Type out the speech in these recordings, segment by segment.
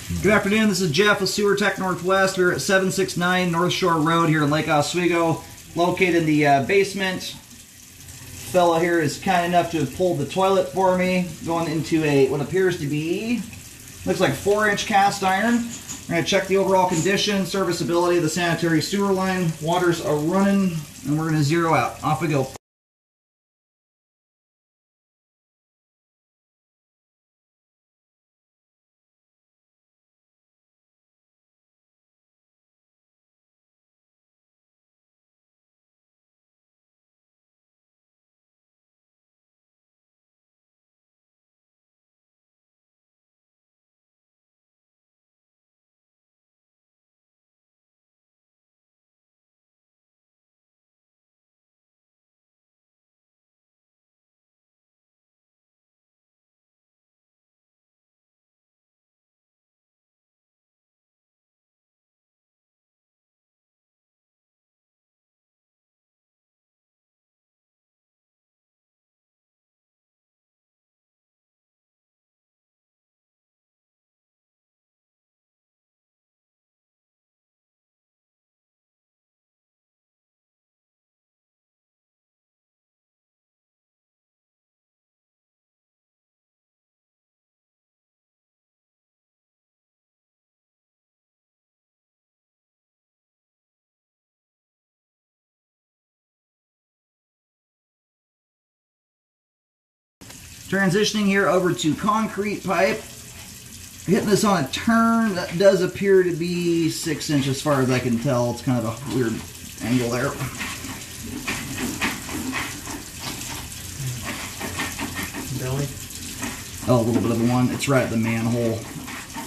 Good afternoon, this is Jeff with Sewer Tech Northwest. We're at 769 North Shore Road here in Lake Oswego, located in the basement. Fellow here is kind enough to have pulled the toilet for me, going into a what appears to be, looks like 4-inch cast iron. We're going to check the overall condition, serviceability of the sanitary sewer line. Waters are running, and we're going to zero out. Off we go. Transitioning here over to concrete pipe. Hitting this on a turn. That does appear to be 6 inches as far as I can tell. It's kind of a weird angle there. Belly? Oh, a little bit of a one. It's right at the manhole.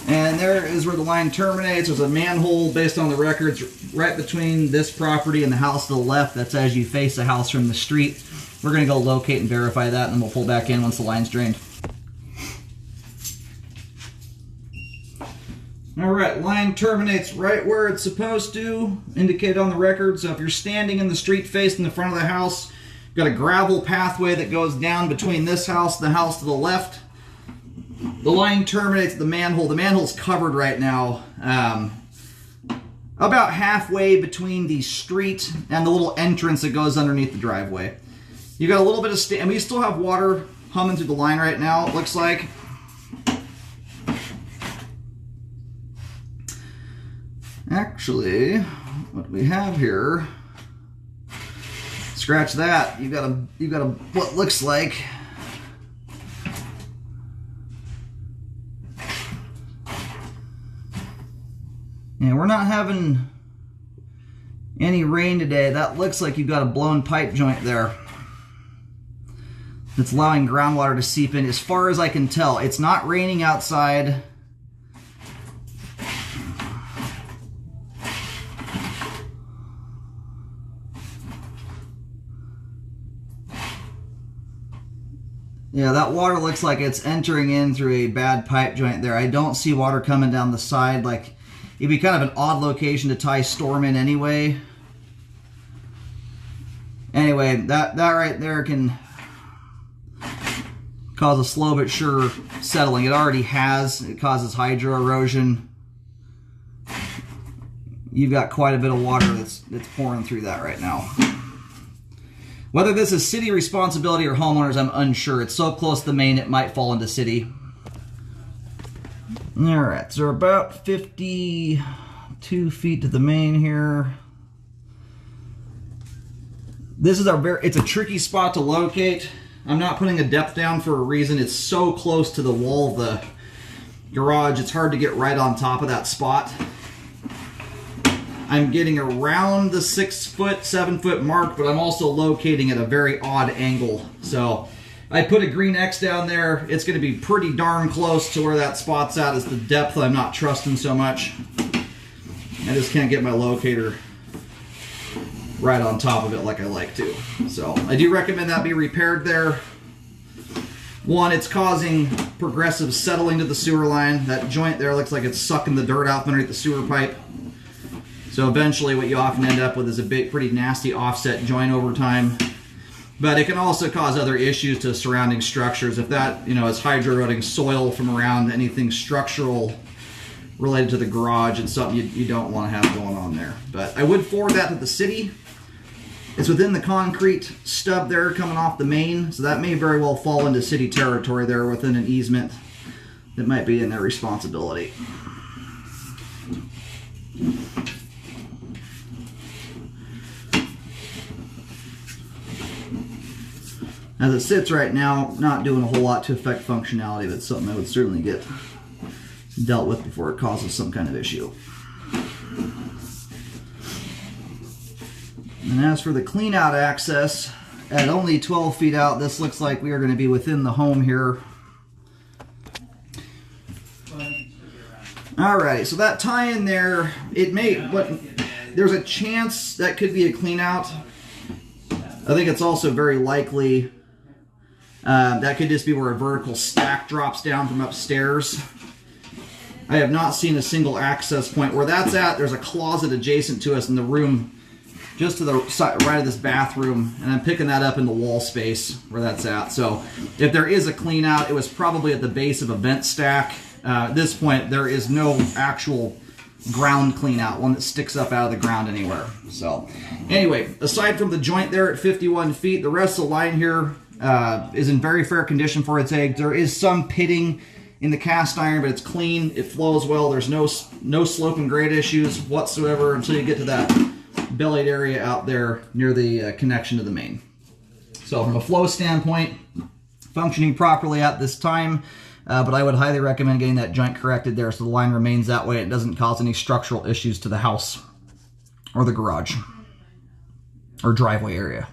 And there is where the line terminates. There's a manhole based on the records right between this property and the house to the left. That's as you face the house from the street. We're going to go locate and verify that, and then we'll pull back in once the line's drained. Alright, line terminates right where it's supposed to, indicate on the record. So if you're standing in the street facing the front of the house, you've got a gravel pathway that goes down between this house and the house to the left. The line terminates at the manhole. The manhole's covered right now. About halfway between the street and the little entrance that goes underneath the driveway. You've got a little bit of, we still have water humming through the line right now, it looks like. Actually, what we have here, scratch that. You've got a what looks like and we're not having any rain today. That looks like you've got a blown pipe joint there. That's allowing groundwater to seep in. As far as I can tell, it's not raining outside. Yeah, that water looks like it's entering in through a bad pipe joint there. I don't see water coming down the side. Like, it'd be kind of an odd location to tie storm in anyway. Anyway, that right there can cause a slow but sure settling. It already has. It causes hydro erosion. You've got quite a bit of water that's pouring through that right now. Whether this is city responsibility or homeowners, I'm unsure. It's so close to the main, it might fall into city. Alright, so we're about 52 feet to the main here. This is it's a tricky spot to locate. I'm not putting a depth down for a reason. It's so close to the wall of the garage, it's hard to get right on top of that spot. I'm getting around the 6 foot, 7 foot mark, but I'm also locating at a very odd angle. So I put a green X down there. It's going to be pretty darn close to where that spot's at. Is the depth I'm not trusting so much. I just can't get my locator right on top of it like I like to. So I do recommend that be repaired there. One, it's causing progressive settling to the sewer line. That joint there looks like it's sucking the dirt out underneath the sewer pipe. So eventually what you often end up with is a pretty nasty offset joint over time. But it can also cause other issues to surrounding structures. If that, is hydro eroding soil from around anything structural related to the garage. It's something you don't want to have going on there. But I would forward that to the city. It's within the concrete stub there coming off the main, so that may very well fall into city territory there within an easement that might be in their responsibility. As it sits right now, not doing a whole lot to affect functionality, but it's something that would certainly get dealt with before it causes some kind of issue. And as for the clean out access, at only 12 feet out, this looks like we are going to be within the home here. Alright, so that tie in there, there's a chance that could be a clean out. I think it's also very likely that could just be where a vertical stack drops down from upstairs. I have not seen a single access point. Where that's at, there's a closet adjacent to us in the room just to the side, right of this bathroom, and I'm picking that up in the wall space where that's at. So if there is a clean out, it was probably at the base of a vent stack. At this point, there is no actual ground clean out, one that sticks up out of the ground anywhere. So anyway, aside from the joint there at 51 feet, the rest of the line here is in very fair condition for its age. There is some pitting in the cast iron, but it's clean. It flows well. There's no slope and grade issues whatsoever until you get to that bellied area out there near the connection to the main. So from a flow standpoint, functioning properly at this time, but I would highly recommend getting that joint corrected there so the line remains that way. It doesn't cause any structural issues to the house or the garage or driveway area.